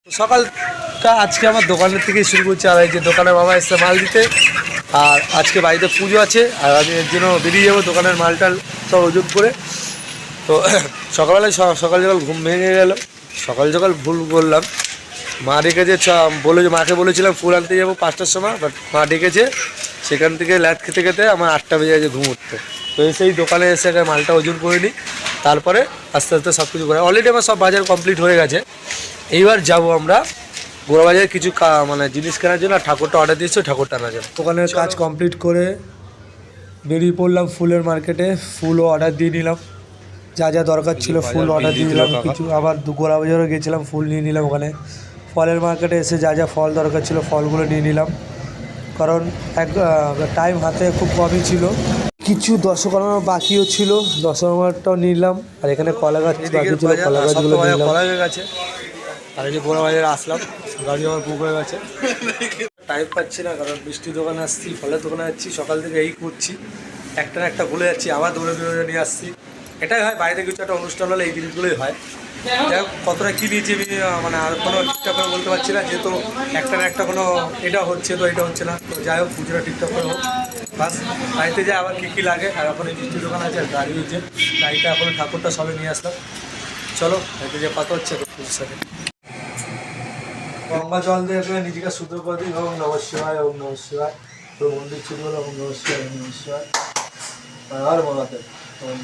সকালটা আজকে আমার দোকানের থেকেই শুরু করছি। আর এই যে দোকানের বাবা এসে মাল দিতে, আর আজকে বাড়িতে পুজো আছে, আর আমি এর জন্য বেরিয়ে যাবো দোকানের মালটাল সব ওজন করে। তো সকালবেলায় সকাল সকাল ঘুম ভেঙে গেল, সকাল সকাল ভুল করলাম। মা ডেকেছে, মাকে বলেছিলাম ফুল আনতে যাবো 5টার সময়, বাট মা ডেকেছে। সেখান থেকে ল্যাট খেতে খেতে আমার 8টা বেজে গেছে ঘুম উঠতে। তো সেই দোকানে এসে মালটা ওজন করে নিই, তারপরে আস্তে আস্তে সব কিছু করে। অলরেডি আমার সব বাজার কমপ্লিট হয়ে গেছে। এইবার যাব আমরা গোড়াবাজারে কিছু মানে জিনিস কেনার জন্য। আর ঠাকুরটা অর্ডার দিয়েছে, ঠাকুরটা আনার জন্য। দোকানের কাজ কমপ্লিট করে বেরিয়ে পড়লাম ফুলের মার্কেটে। ফুলও অর্ডার দিয়ে নিলাম, যা যা দরকার ছিল ফুল অর্ডার দিয়ে দিলাম। কিছু আবার গোড়াবাজারও গেছিলাম, ফুল নিয়ে নিলাম ওখানে। ফলের মার্কেটে এসে যা যা ফল দরকার ছিল ফলগুলো নিয়ে নিলাম, কারণ টাইম হাতে খুব কমই ছিল। কিছু দশকর্মা বাকিও ছিল, দশকর্মাটাও নিলাম। আর এখানে কলা গাছ বাকি ছিল, কলা গাছগুলো নিলাম। কলা হয়ে গেছে। আর এই যে গোড়া বাজারে আসলাম, গাড়ি আমার বুক হয়ে গেছে। টাইম পাচ্ছি না, কারণ মিষ্টির দোকানে আসছি, ফলের দোকানে যাচ্ছি, সকাল থেকে এই করছি, একটা না একটা ভুলে যাচ্ছি, আবার দৌড়ে দৌড়ে নিয়ে আসছি। এটাই হয়, বাইরে কিছু একটা অনুষ্ঠান হলে এই জিনিসগুলোই হয়। যাই হোক, কতটা কী নিয়েছি আমি মানে আর কোনো ঠিকঠাক করে বলতে পারছি না, যেহেতু একটা না একটা কোনো এটা হচ্ছে, তো এটা হচ্ছে না। তো যাই হোক, পুজোটা ঠিকঠাক করে হোক বাস। বাড়িতে যাই আবার কী কী লাগে। আর এখন এই মিষ্টির দোকান আছে, গাড়ি হচ্ছে, গাড়িটা এখন ঠাকুরটা সবে নিয়ে আসলাম। চলো বাড়িতে যে পাতা হচ্ছে পুজোর সাথে গঙ্গা জল দিয়ে নিজেকে শুদ্ধ করে দিই। ওম নমঃ শিবায়, ওম নমঃ শিবায়। তো মন্দির ছুটি হলো, ওম নমঃ শিবায়, ওম নমঃ শিবায়। আর মহাদেব ওম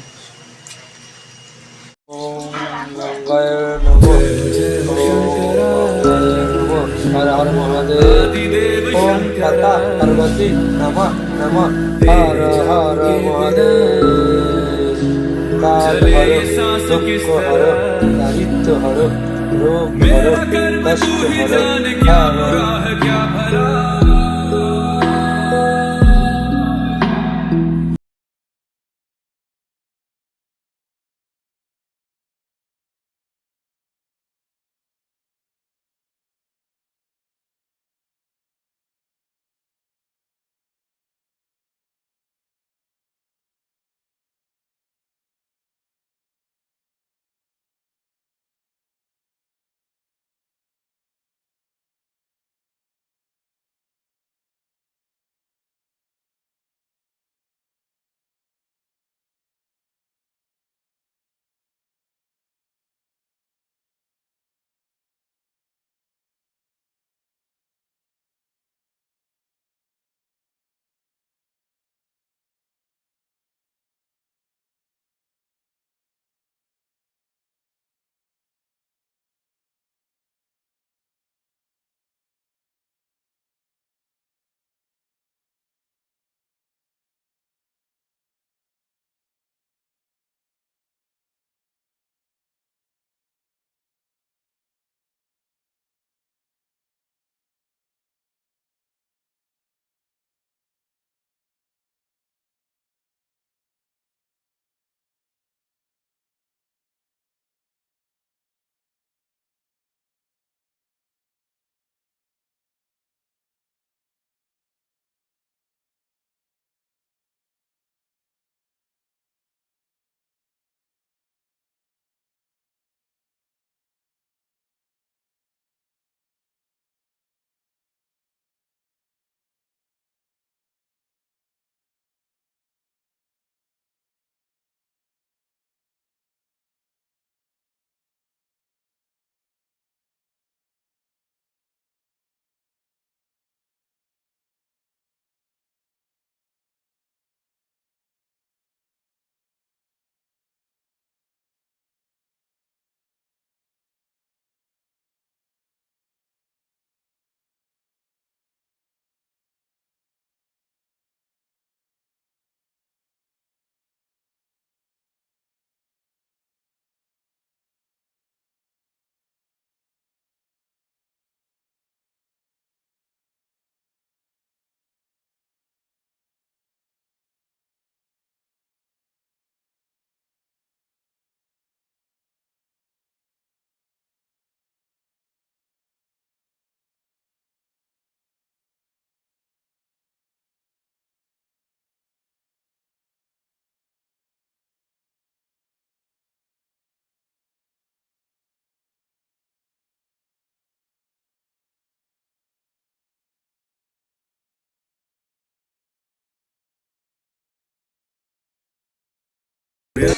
গঙ্গায় নমঃ, ওম হর হর মহাদেব, ওম পাতা পার্বতী নমঃ নমঃ, হর হর মহাদেব। কাল হর, দুঃখ হর, দারিদ্র হর, রোগ হর, কষ্ট হর।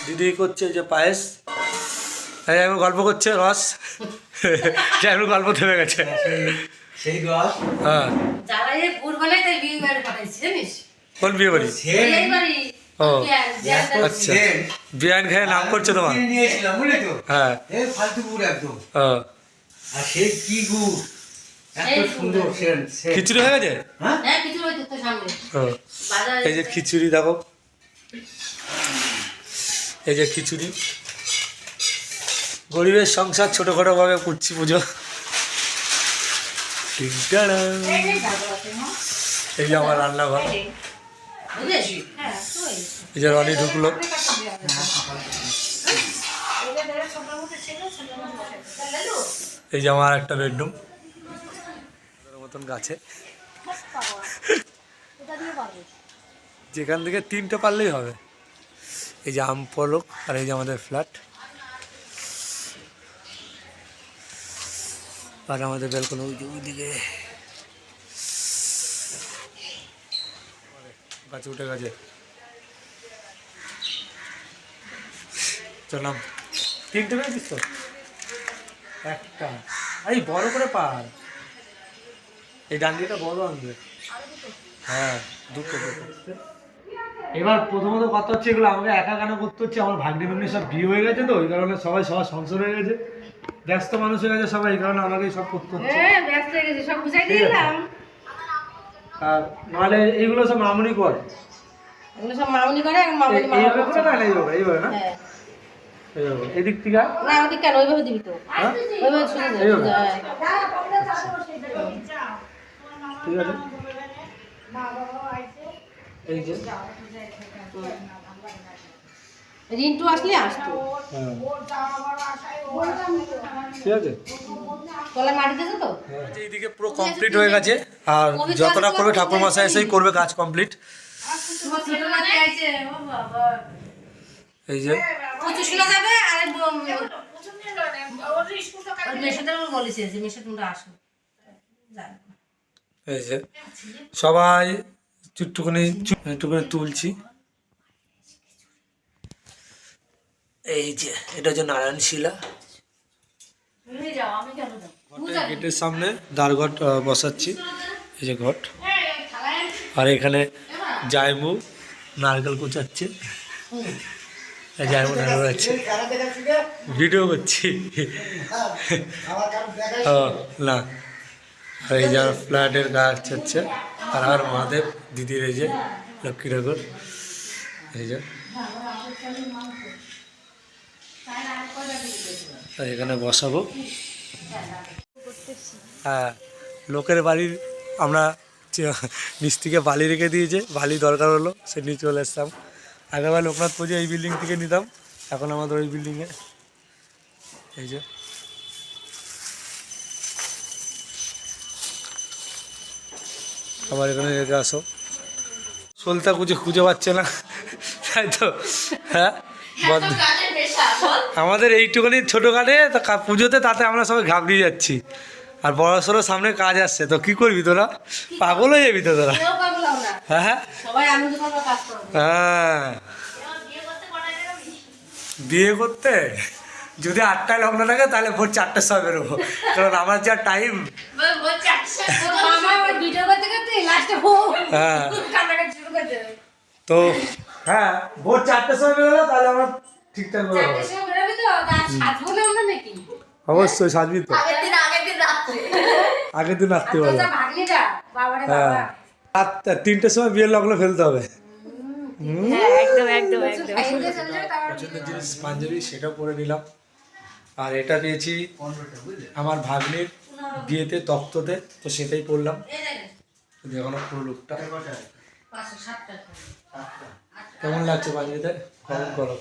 দিদি করছে যে পায়েস, এখন গল্প করছে রস। এখন গল্প থেমে গেছে। সেই রস হ্যাঁ যারা এই গুড় বানায় তাই বিয়ে বাড়ি পাঠাইছে জানিস? কোন বিয়ে বাড়ি? এই বাড়ি। ও বিয়ান আচ্ছা, বিয়ান খেয়ে নাম করছে তোমার? নিয়েছিলাম বুঝলি তো, হ্যাঁ এই ফালতু গুড় একদম। ও আর সে কি গুড়, এত সেই সুন্দর গুড়। সেন্ট। খিচুড়ি হয়ে গেছে? হ্যাঁ হ্যাঁ কিছু হয়তো তো সামনে ও বাজার এই যে খিচুড়ি দেখো, এই যে খিচুড়ি। গরিবের সংসার ছোটখাটো ভাবে করছি পুজো। টিংটাড়া। এই যে আমার রান্নাঘর, বুঝেছি হ্যাঁ তুই এই যে রনি ঢুকলো। এই যে আমার একটা বেডরুম মতন গাছে, যেখান থেকে 3টে পারলেই হবে। এই যে আম পলক, আর এই যে আমাদের ফ্ল্যাট, আর আমাদের ব্যালকনি ওইদিকে গাছে উঠে গেছে। চলাম 3টে পেয়েছিস তো, একটা এই বড় করে পার, এই ডান্ডিটা বড় আনবে। হ্যাঁ দুটো। এবার প্রথমত কথা হচ্ছে এগুলো আমাকে একা কেন করতে হচ্ছে, আমার ভাগ্নি ভাগ্নি সব বিয়ে হয়ে গেছে তো, ওই কারণে সবাই সবার সংসার হয়ে গেছে, ব্যস্ত মানুষ হয়ে গেছে সবাই, এই কারণে আমাকেই সব করতে হচ্ছে। হ্যাঁ ব্যস্ত হয়ে গেছে সব বুঝাই দিলাম। আর নাহলে এইগুলো সব মামুনি করে, এগুলো সব মামুনি করে এখন মামুনি এইভাবে করে না, এইভাবে না, হ্যাঁ এইভাবে এদিক থেকে না ওদিক কেন ওইভাবে দিবি তো, হ্যাঁ ওইভাবে শুনে দে এইভাবে? হ্যাঁ। ঠিক আছে। এই যে রিন্টু আসলে আসতো হ্যাঁ ঠিক আছে। তলায় মাটি দিয়েছে তো এইদিকে পুরো কমপ্লিট হয়ে গেছে, আর যতটা করবে ঠাকুর মশাই এসেই করবে কাজ কমপ্লিট। তোমার ছোট নাতি আছে ও বাবা এই যে প্রচুর শোনা যাবে আর মেশাতে বলেছে যে মেশা তোমরা আসো যাই এই যে সবাই একটুখানি তুলছি। এই যে এটা হচ্ছে নারায়ণ শিলা, তুমি যাও আমি কেন যাব গেটের সামনে দ্বারঘট বসাচ্ছি। এই যে ঘট, আর এখানে জায়মু নারকেল কুচাচ্ছে, জায়মু নারকেল কুচাচ্ছে, ভিডিও করছি। ও না, আর এই যে ফ্ল্যাটের গাছ হচ্ছে, আর আমার মহাদেব দিদির এই যে লক্ষ্মী ঠাকুর, এই যে এখানে বসাবো। হ্যাঁ লোকের বাড়ির আমরা মিস্ত্রিকে বালি রেখে দিয়েছে, বালি দরকার হলো সে নিয়ে চলে এসতাম। আগেরবার লোকনাথ পুজো এই বিল্ডিং থেকে নিতাম, এখন আমাদের ওই বিল্ডিংয়ে। এই যে আবার এখানে রেখে আসো, সলতা খুঁজে পাচ্ছে না তাই তো। হ্যাঁ আমাদের এইটুখানি ছোটো কাটে পুজোতে, তাতে আমরা সবাই ঘাবড়িয়ে যাচ্ছি, আর বড় সড়ো সামনে কাজ আসছে, তো কি করবি তোরা, পাগল হয়ে যাবি তো তোরা। হ্যাঁ হ্যাঁ হ্যাঁ বিয়ে করতে যদি 8টায় লগ্ন থাকে তাহলে ভোর 4টার সময় বেরোবো, কারণ আমার যা টাইম। হ্যাঁ তো হ্যাঁ ভোর 4টার সময় বেরোলো তাহলে আমার ঠিকঠাক বেরোবো। অবশ্যই সাজবি তো, আগের দিন রাত্রে বলো। হ্যাঁ রাত 3টের সময় বিয়ের লগ্ন ফেলতে হবে। পছন্দের জিনিস পাঞ্জাবি, সেটা পরে নিলাম। আর এটা পেয়েছি আমার ভাগ্নির বিয়েতে তক্ততে, তো সেটাই পরলাম। দেখানো পুরো লুকটা কেমন লাগছে পাঞ্জাবিতে কমেন্ট করো।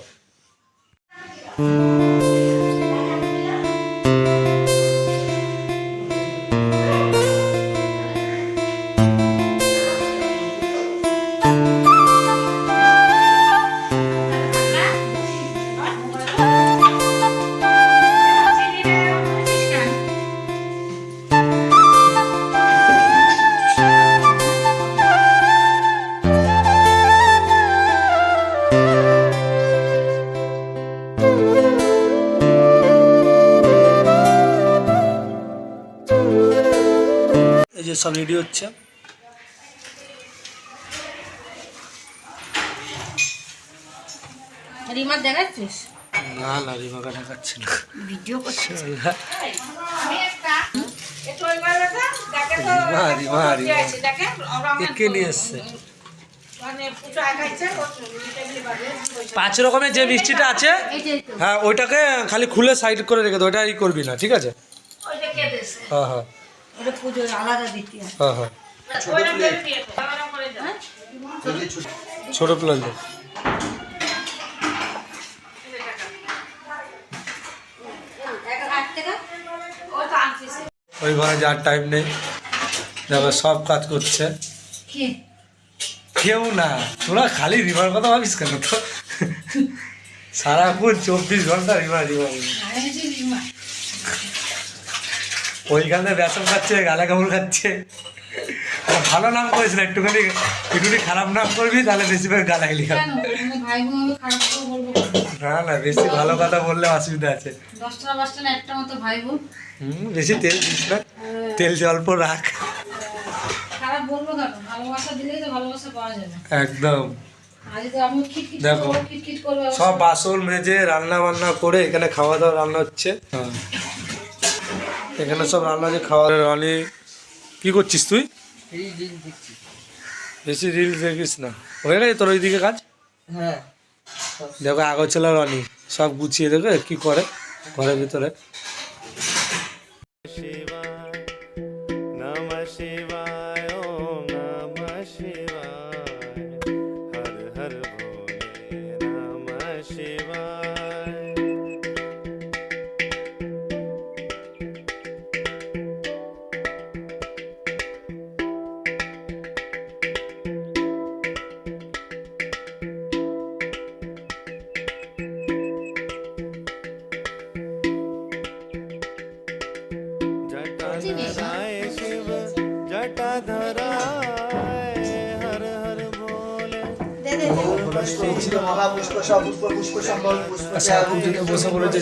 যে সব রেডি হচ্ছে। রিমার দেখাচ্ছিস? না না, রিমাকে দেখাচ্ছে না, ভিডিও করছিস? রিমা রিমা রিমা একে নিয়ে এসছে। 5 রকমের যে মিষ্টিটা আছে, এই যে তো হ্যাঁ ওইটাকে খালি খুলে সাইড করে রেখে দে, ওইটা ই করবি না, ঠিক আছে? ওইটা কে দেছে? হ্যাঁ হ্যাঁ ওটা পুজো আলাদা দিতে হয়। হ্যাঁ হ্যাঁ, ওইটা কে দিয়ে দাও? আলাদা করে দাও। ছোটো প্লেট দে। ওই ঘরে যার টাইম নেই, দেখো সব কাজ করছে। কে? কেউ না, তোরা খালি রিমার কথা ভাবিস কেন? তো সারাক্ষণ 24 ঘন্টা রিমা রিমা রিমা। আরে যে রিমা। ওইখানে বেসন খাচ্ছে, গালে কামড় খাচ্ছে। ভালো নাম করিস না, একটুখানি খারাপ নাম করবি তাহলে বেশি করে গালাগালি খাবি। কেন? আমি ভাই বোন আমি খারাপ করে বলবো কেন? না না, বেশি ভালো কথা বললে অসুবিধা আছে। 10টা 12টা না একটা মতো ভাই বোন। বেশি তেল দিস না, তেল অল্প রাখ। খারাপ বলবো কেন? ভালোবাসা দিলেই তো ভালোবাসা পাওয়া যাবে। একদম। আজ তো আমি খিটখিট দেখো, করবো, খিটখিট করবো। সব বাসন মেজে রান্না বান্না করে এখানে খাওয়া দাওয়া রান্না হচ্ছে। হ্যাঁ, এখানে সব রান্না যে খাওয়া রানি। কি করছিস তুই? বেশি রিলস দেখিস না, হয়ে গেছে তোর ওইদিকে কাজ? হ্যাঁ দেখো আগোছালা রনি সব গুছিয়ে দেখো কি করে ঘরের ভিতরে। नमः शिवाय ओम नमः शिवाय हर हर भोले नमः शिवाय जटाधराय शिव जटाधराय हर हर भोले ছিল মহাপুষ্প সব পুষ্প পুষ্প সম্বল পুষ্প সব পুজোতে বসে বলেছে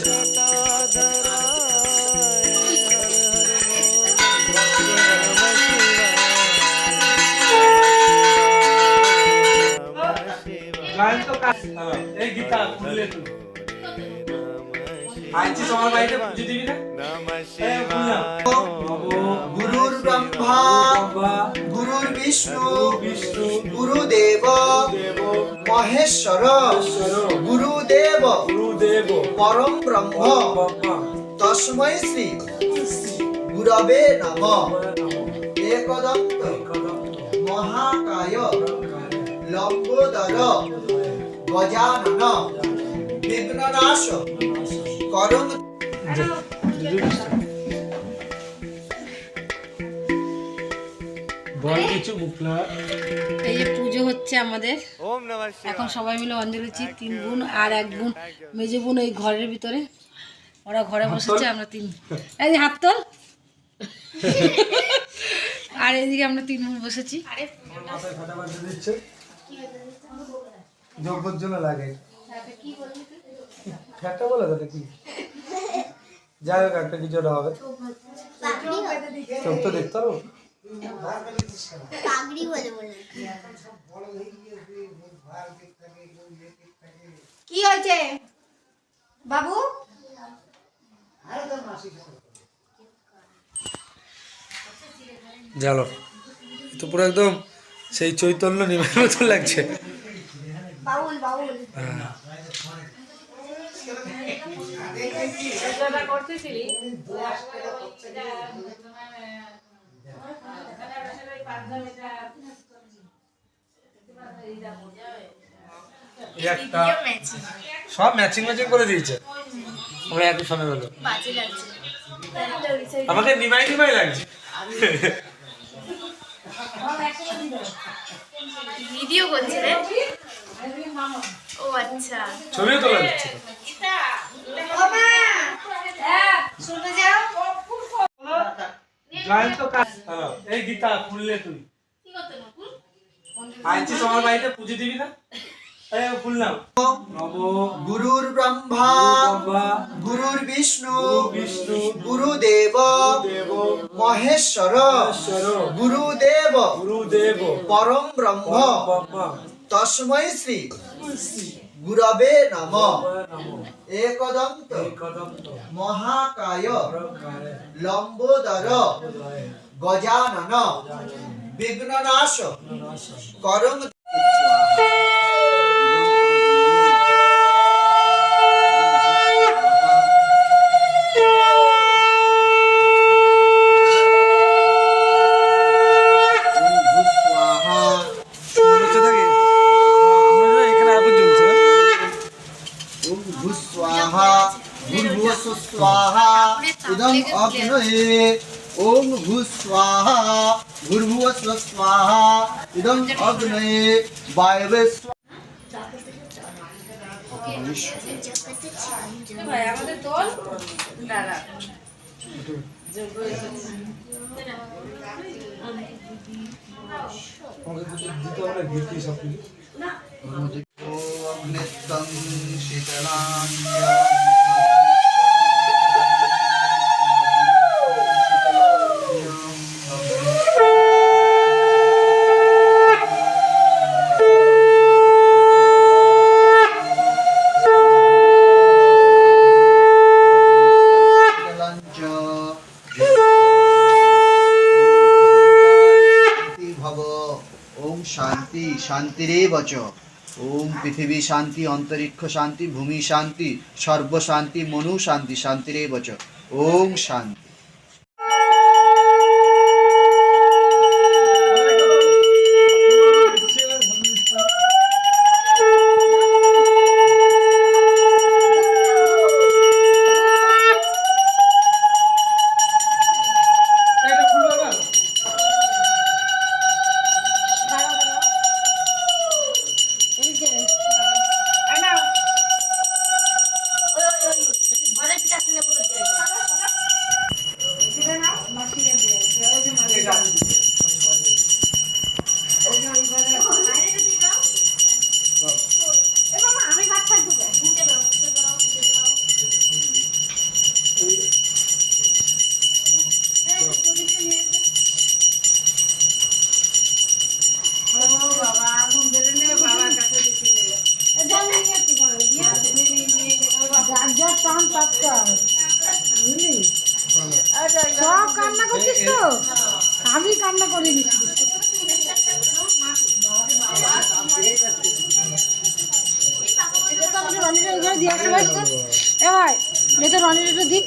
এই গীতা খুললে তুই আইছি তোমার বাড়িতে পুজো দিবি না? नमः शिवाय গুরুর ব্রহ্মা গুরুর বিষ্ণু গুরুদেব মহেশ্বর গুরুদেব গুরুদেব পরম ব্রহ্ম তস্मै শ্রী গুরবে নমঃ একদন্ত মহাকায় লম্বোদর গজানন বিঘ্ননাশ করুণ। বল কিছু মুখলা। এই যে পুজো হচ্ছে আমাদের ओम नमः शिवाय এখন সবাই মিলে অঞ্জলি দিচ্ছি। 3 বোন আর 1 বোন মেজো বোন এই ঘরের ভিতরে, ওরা ঘরে বসেছে, আমরা 3 এই যে হাত তোল। আর এদিকে আমরা 3 বোন বসেছি। মাথায় ফাটা বাজে দিচ্ছে যোগ্যর জন্য লাগে। ফ্যাটটা বলে তো কি যাই হোক একটা কিছু হবে, চোখ তো দেখতে পারো। কি হয়েছে বাবু? জানো তো পুরো একদম সেই চৈতন্য নিমের মতো লাগছে। বাউল বাউল হ্যাঁ। এই একটা সব ম্যাচিং করে দিয়েছে, আমরা একই সময় হলো। আমাকে নিমাই নিমাই লাগছে। ভিডিও করছে রে। ও আচ্ছা, ছবিও তোলা যাচ্ছে। শুনে যাও। এই গীতা খুললে তুই আইছি তোমার বাড়িতে পুজো দিবি না? খুললাম। গুরুর ব্রহ্মা গুরুর বিষ্ণু গুরুদেব মহেশ্বর গুরুদেব গুরুদেব পরম ব্রহ্ম তস্मै শ্রী গুরবে নমঃ। একদন্ত মহাকায় লম্বোদর গজানন বিঘ্ননাশ করং। এখানে আগুন জ্বলছে। ওম ভূস্বাহা ভূর্ভুবস্সু স্বাহা ইদং অগ্নয়ে। ওম ভূস্বাহা ভূর্ভুবস্সু স্বাহা ইদং অগ্নয়ে বায়বে স্বাহা। ভাই আমাদের তোল দাঁড়া দিতে হবে ঘিরতে সব কিছু। ওম নিত্যং শীতলাং ওম শান্তি শান্তিরেব চ। ওম পৃথিবী শান্তি অন্তরিক্ষ শান্তি ভূমি শান্তি সর্ব শান্তি মনু শান্তি শান্তিরেব চ। ওম শান্তি। সব কান্না করছিস তো? আমি কান্না করিনি। রনিটা ওখানে দিয়ে আসতে পারিস তো? এ ভাই এটা রনিটা একটু দিক।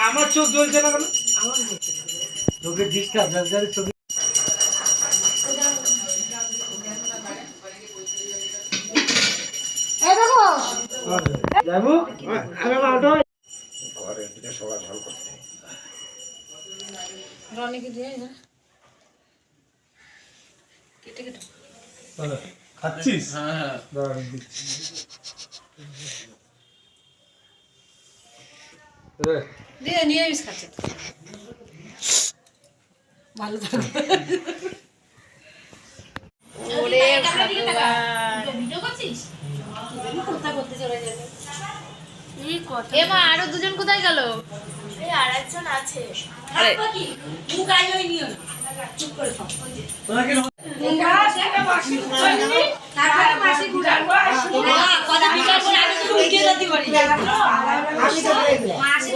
আমার চোখ জ্বলছে না কেন? চোখে ডিস্টার্ব যার চোখে। এই দেখো যাবো রনিকে দিয়ে না কেটে কেটে খাচ্ছিস? হ্যাঁ দিয়ে নিরামিষ খাচ্ছে ভালো থাকবে। ওরে ভিডিও করছিস? কথা বলতে চলে যাবে। এমা আরো দুজন কোথায় গেল? এই আরেকজন আছে। কি মুখ আইলই নিও না চুপ করে থাক। তোমাকে তারপরে মাসি গুড়ার কথা বিচার করে আমি তো উল্টে দিতে পারি। আমি তো মাসি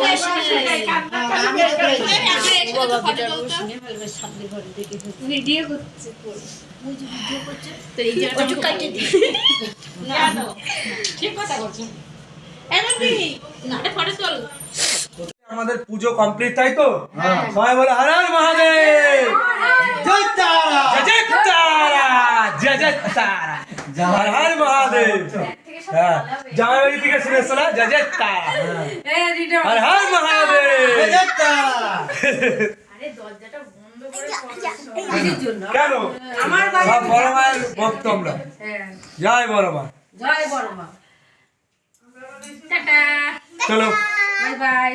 ভিডিও করছে ভিডিও করছে তো এই যে একটু কাটে দি না ঠিক কথা করছো এমন কি না এটা ফটো তোল। আমাদের পুজো কমপ্লিট, তাই তো? সবাই বলে হর হর মহাদেব, জয় তারা জয় তারা, জয় তারা, হর হর মহাদেব। হ্যাঁ, জামাই বাড়ি থেকে শুনে শোনা জয় তারা, হর হর মহাদেব। জয় তারা। আরে দরজাটা বন্ধ করে কেন? আমার সব বড় মায়ের ভক্ত আমরা। জয় বড় মা। জয় বড় মা। টাটা চলো বাই বাই।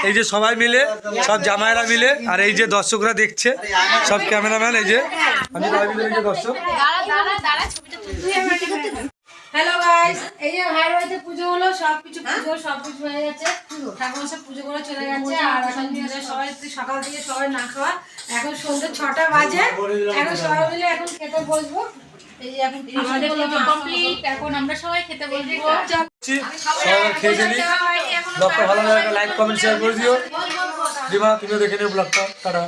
এই যে সবাই মিলে, সব জামাইরা মিলে, আর এই যে দর্শকরা দেখছে, সব ক্যামেরাম্যান, এই যে আমি সবাই মিলে, এই যে দর্শক। হ্যালো গাইস, এই যে ভাইয়ের বাড়িতে পুজো হলো, সবকিছু হয়ে গেছে, ঠাকুর সব পুজো করে চলে গেছে। আর এখন মিলে সবাই সকাল থেকে সবাই না খাওয়া, এখন সন্ধ্যে 6টা বাজে, এখন সবাই মিলে এখন খেতে বসবো। এই যে এখন আমাদের পুজো কমপ্লিট, এখন আমরা সবাই খেতে বসবো। সবাই খেয়ে নিই। ব্লগটা ভালো লাগে, লাইক কমেন্ট শেয়ার করে দিও। দিমা, তুমিও দেখে নিও ব্লগটা। টাটা।